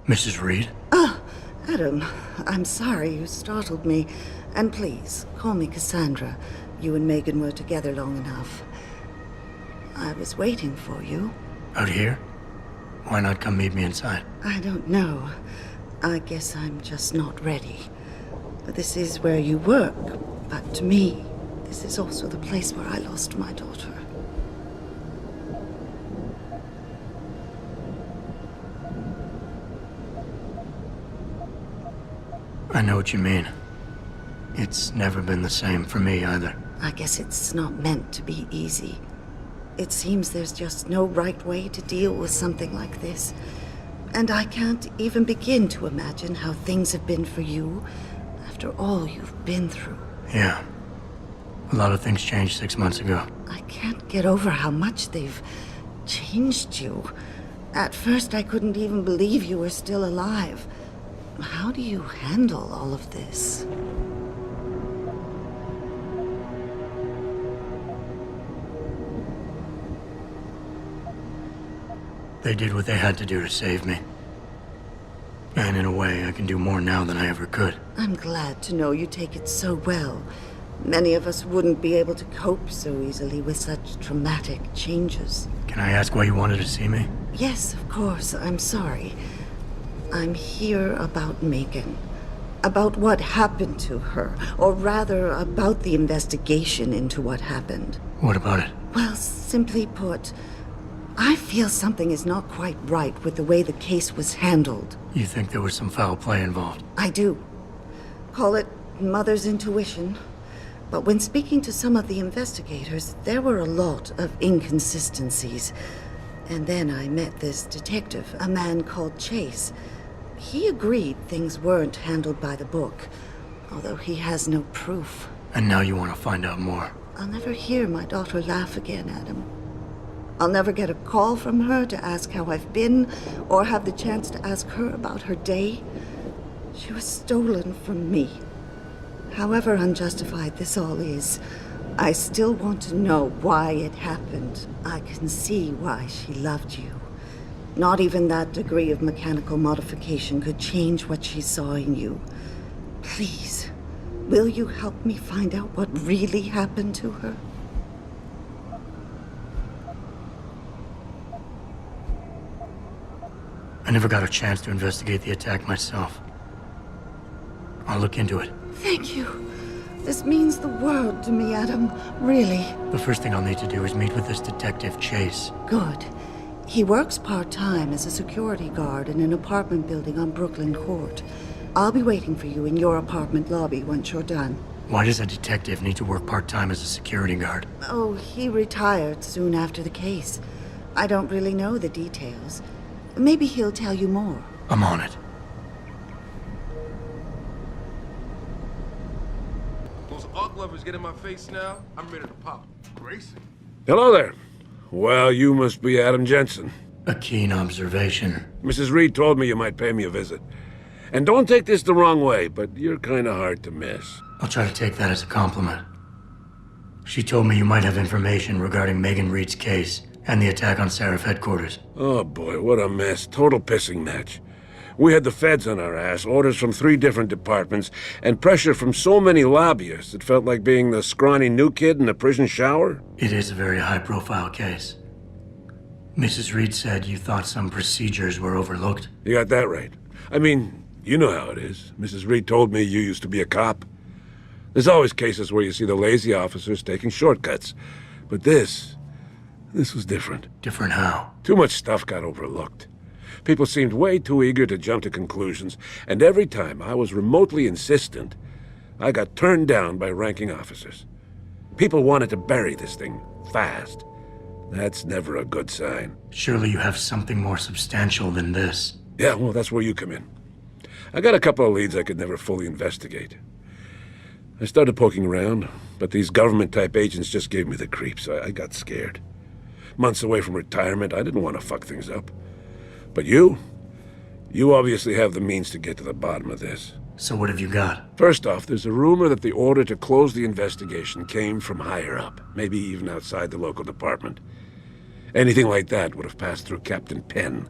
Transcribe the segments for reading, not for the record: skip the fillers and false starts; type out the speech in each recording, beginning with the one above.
Mrs. Reed? Oh, Adam, I'm sorry you startled me. And please, call me Cassandra. You and Megan were together long enough. I was waiting for you. Out here? Why not come meet me inside? I don't know. I guess I'm just not ready. This is where you work, but to me, this is also the place where I lost my daughter. I know what you mean. It's never been the same for me either. I guess it's not meant to be easy. It seems there's just no right way to deal with something like this. And I can't even begin to imagine how things have been for you after all you've been through. Yeah. A lot of things changed 6 months ago. I can't get over how much they've changed you. At first, I couldn't even believe you were still alive. How do you handle all of this? They did what they had to do to save me. And in a way, I can do more now than I ever could. I'm glad to know you take it so well. Many of us wouldn't be able to cope so easily with such traumatic changes. Can I ask why you wanted to see me? Yes, of course. I'm sorry. I'm here about Megan. About what happened to her. Or rather, about the investigation into what happened. What about it? Well, simply put, I feel something is not quite right with the way the case was handled. You think there was some foul play involved? I do. Call it mother's intuition. But when speaking to some of the investigators, there were a lot of inconsistencies. And then I met this detective, a man called Chase. He agreed things weren't handled by the book, although he has no proof. And now you want to find out more? I'll never hear my daughter laugh again, Adam. I'll never get a call from her to ask how I've been, or have the chance to ask her about her day. She was stolen from me. However unjustified this all is, I still want to know why it happened. I can see why she loved you. Not even that degree of mechanical modification could change what she saw in you. Please, will you help me find out what really happened to her? I never got a chance to investigate the attack myself. I'll look into it. Thank you. This means the world to me, Adam. Really. The first thing I'll need to do is meet with this detective, Chase. Good. He works part-time as a security guard in an apartment building on Brooklyn Court. I'll be waiting for you in your apartment lobby once you're done. Why does a detective need to work part-time as a security guard? Oh, he retired soon after the case. I don't really know the details. Maybe he'll tell you more. I'm on it. Those art lovers get in my face now, I'm ready to pop. Grayson? Hello there. Well, you must be Adam Jensen. A keen observation. Mrs. Reed told me you might pay me a visit. And don't take this the wrong way, but you're kinda hard to miss. I'll try to take that as a compliment. She told me you might have information regarding Megan Reed's case and the attack on Seraph headquarters. Oh boy, what a mess. Total pissing match. We had the feds on our ass, orders from 3 different departments, and pressure from so many lobbyists it felt like being the scrawny new kid in a prison shower. It is a very high-profile case. Mrs. Reed said you thought some procedures were overlooked. You got that right. I mean, you know how it is. Mrs. Reed told me you used to be a cop. There's always cases where you see the lazy officers taking shortcuts. But this was different. Different how? Too much stuff got overlooked. People seemed way too eager to jump to conclusions, and every time I was remotely insistent, I got turned down by ranking officers. People wanted to bury this thing fast. That's never a good sign. Surely you have something more substantial than this. Yeah, well, that's where you come in. I got a couple of leads I could never fully investigate. I started poking around, but these government-type agents just gave me the creeps. I got scared. Months away from retirement, I didn't want to fuck things up. But you obviously have the means to get to the bottom of this. So what have you got? First off, there's a rumor that the order to close the investigation came from higher up, maybe even outside the local department. Anything like that would have passed through Captain Penn.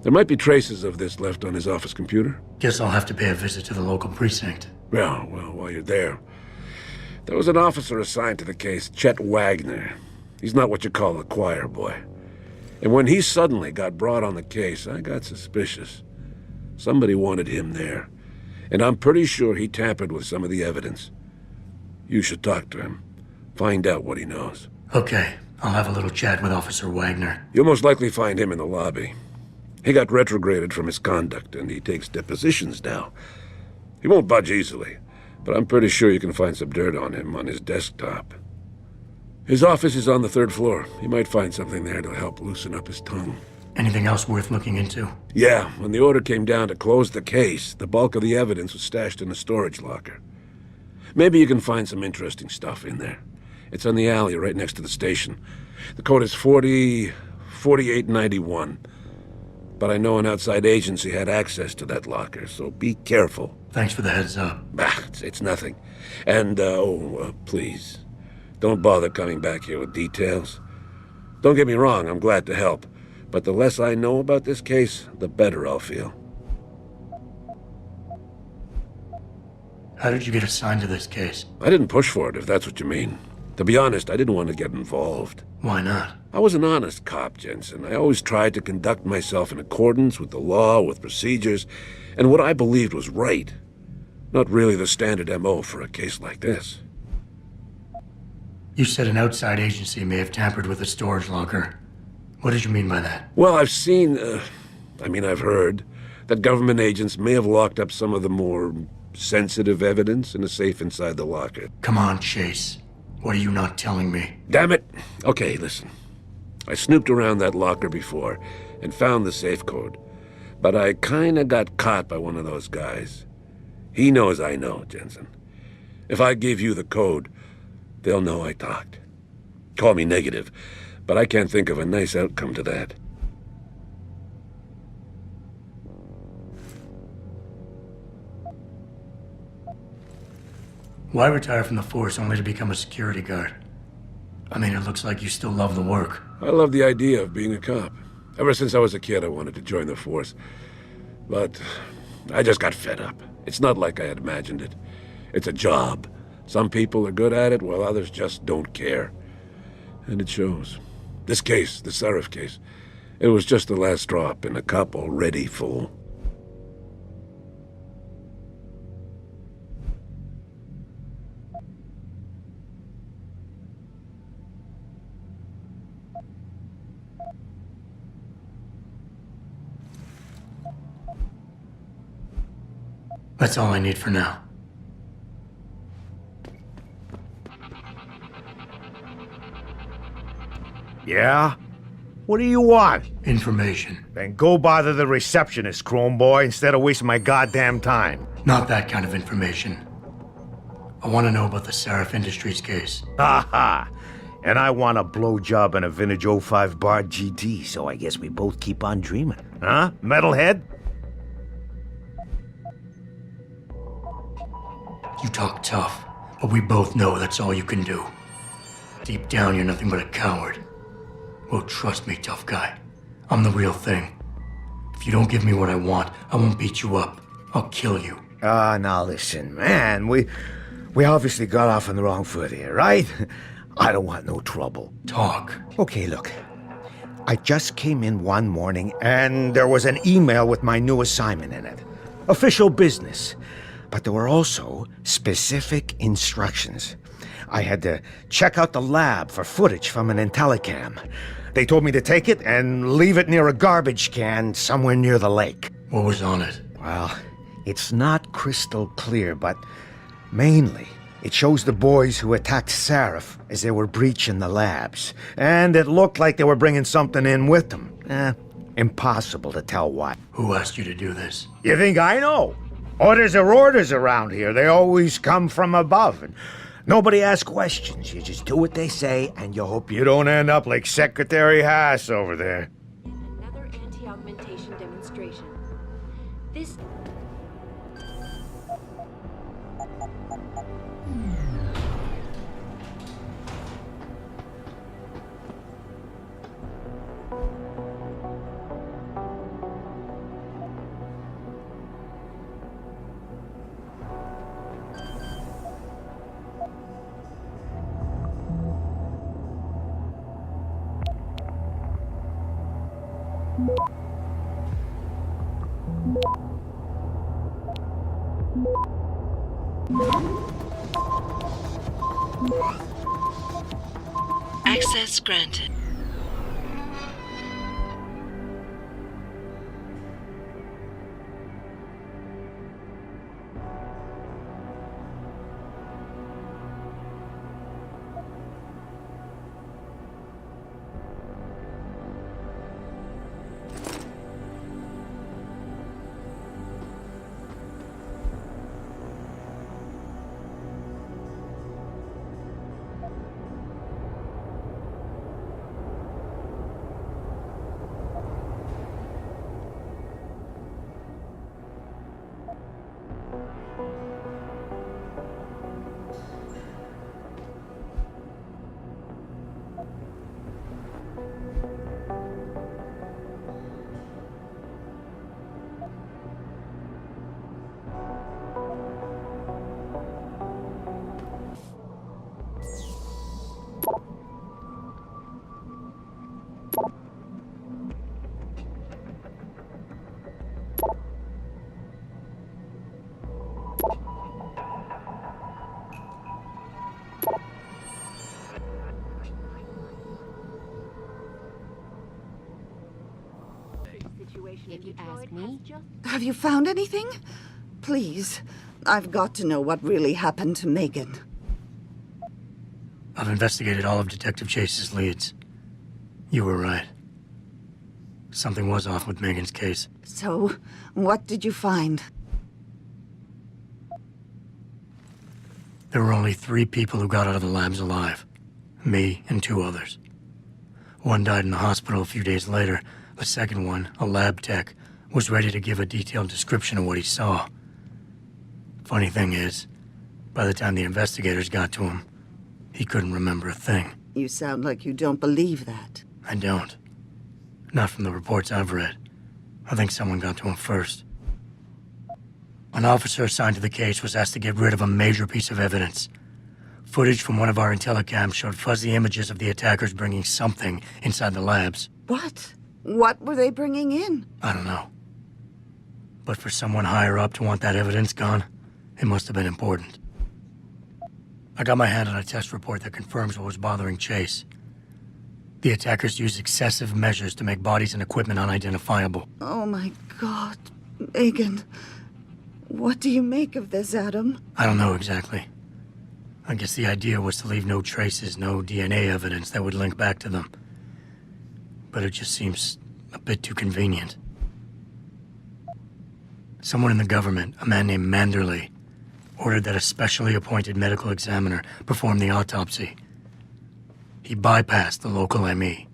There might be traces of this left on his office computer. Guess I'll have to pay a visit to the local precinct. Well, while you're there, there was an officer assigned to the case, Chet Wagner. He's not what you call a choir boy. And when he suddenly got brought on the case, I got suspicious. Somebody wanted him there. And I'm pretty sure he tampered with some of the evidence. You should talk to him. Find out what he knows. Okay, I'll have a little chat with Officer Wagner. You'll most likely find him in the lobby. He got retrograded from his conduct, and he takes depositions now. He won't budge easily, but I'm pretty sure you can find some dirt on him on his desktop. His office is on the 3rd floor. You might find something there to help loosen up his tongue. Anything else worth looking into? Yeah, when the order came down to close the case, the bulk of the evidence was stashed in a storage locker. Maybe you can find some interesting stuff in there. It's on the alley right next to the station. The code is 4891. But I know an outside agency had access to that locker, so be careful. Thanks for the heads up. It's nothing. And, please, don't bother coming back here with details. Don't get me wrong, I'm glad to help. But the less I know about this case, the better I'll feel. How did you get assigned to this case? I didn't push for it, if that's what you mean. To be honest, I didn't want to get involved. Why not? I was an honest cop, Jensen. I always tried to conduct myself in accordance with the law, with procedures, and what I believed was right. Not really the standard MO for a case like this. You said an outside agency may have tampered with the storage locker. What did you mean by that? Well, I've heard that government agents may have locked up some of the more sensitive evidence in a safe inside the locker. Come on, Chase. What are you not telling me? Damn it! Okay, listen. I snooped around that locker before and found the safe code. But I kinda got caught by one of those guys. He knows I know, Jensen. If I give you the code, they'll know I talked. Call me negative, but I can't think of a nice outcome to that. Why retire from the force only to become a security guard? I mean, it looks like you still love the work. I love the idea of being a cop. Ever since I was a kid, I wanted to join the force. But I just got fed up. It's not like I had imagined it. It's a job. Some people are good at it, while others just don't care. And it shows. This case, the Seraph case, it was just the last drop in a cup already full. That's all I need for now. Yeah? What do you want? Information. Then go bother the receptionist, Chrome Boy, instead of wasting my goddamn time. Not that kind of information. I want to know about the Seraph Industries case. Ha ha! And I want a blowjob and a vintage '05 Bar GT, so I guess we both keep on dreaming. Huh, metalhead? You talk tough, but we both know that's all you can do. Deep down, you're nothing but a coward. Well, trust me, tough guy. I'm the real thing. If you don't give me what I want, I won't beat you up. I'll kill you. Now listen, man, we obviously got off on the wrong foot here, right? I don't want no trouble. Talk. Okay, look. I just came in one morning, and there was an email with my new assignment in it. Official business. But there were also specific instructions. I had to check out the lab for footage from an Intellicam. They told me to take it and leave it near a garbage can somewhere near the lake. What was on it? Well, it's not crystal clear, but mainly it shows the boys who attacked Seraph as they were breaching the labs. And it looked like they were bringing something in with them. Impossible to tell what. Who asked you to do this? You think I know? Orders are orders around here. They always come from above. And nobody asks questions. You just do what they say, and you hope you don't end up like Secretary Haas over there. Another anti-augmentation demonstration. This... Access granted. If you ask me, Have you found anything? Please. I've got to know what really happened to Megan. I've investigated all of Detective Chase's leads. You were right. Something was off with Megan's case. So, what did you find? There were only 3 people who got out of the labs alive. Me and 2 others. One died in the hospital a few days later. The second one, a lab tech, was ready to give a detailed description of what he saw. Funny thing is, by the time the investigators got to him, he couldn't remember a thing. You sound like you don't believe that. I don't. Not from the reports I've read. I think someone got to him first. An officer assigned to the case was asked to get rid of a major piece of evidence. Footage from one of our intellicams showed fuzzy images of the attackers bringing something inside the labs. What? What were they bringing in? I don't know. But for someone higher up to want that evidence gone, it must have been important. I got my hand on a test report that confirms what was bothering Chase. The attackers used excessive measures to make bodies and equipment unidentifiable. Oh my God, Megan. What do you make of this, Adam? I don't know exactly. I guess the idea was to leave no traces, no DNA evidence that would link back to them. But it just seems a bit too convenient. Someone in the government, a man named Manderley, ordered that a specially appointed medical examiner perform the autopsy. He bypassed the local ME.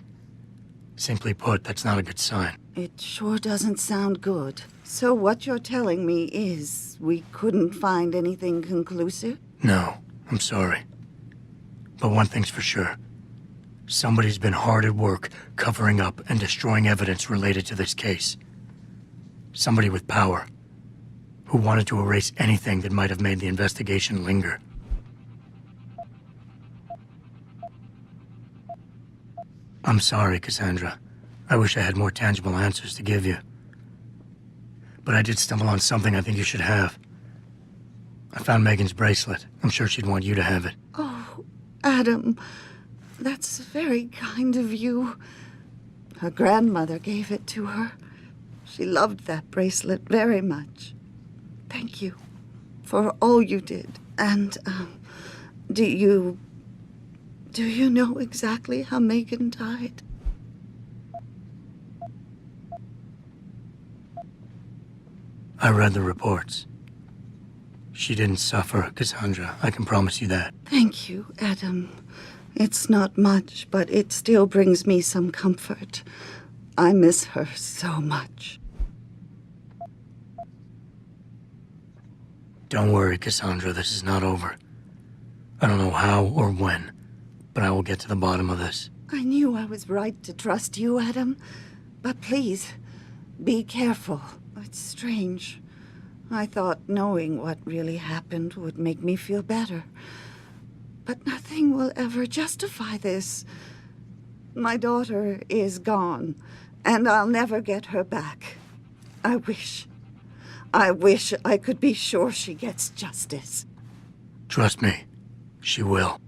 Simply put, that's not a good sign. It sure doesn't sound good. So what you're telling me is we couldn't find anything conclusive? No, I'm sorry. But one thing's for sure. Somebody's been hard at work covering up and destroying evidence related to this case. Somebody with power, who wanted to erase anything that might have made the investigation linger. I'm sorry, Cassandra. I wish I had more tangible answers to give you. But I did stumble on something I think you should have. I found Megan's bracelet. I'm sure she'd want you to have it. Oh, Adam, that's very kind of you. Her grandmother gave it to her. She loved that bracelet very much. Thank you for all you did. And, do you know exactly how Megan died? I read the reports. She didn't suffer, Cassandra. I can promise you that. Thank you, Adam. It's not much, but it still brings me some comfort. I miss her so much. Don't worry, Cassandra. This is not over. I don't know how or when, but I will get to the bottom of this. I knew I was right to trust you, Adam. But please, be careful. It's strange. I thought knowing what really happened would make me feel better. But nothing will ever justify this. My daughter is gone, And I'll never get her back. I wish I could be sure she gets justice. Trust me, she will.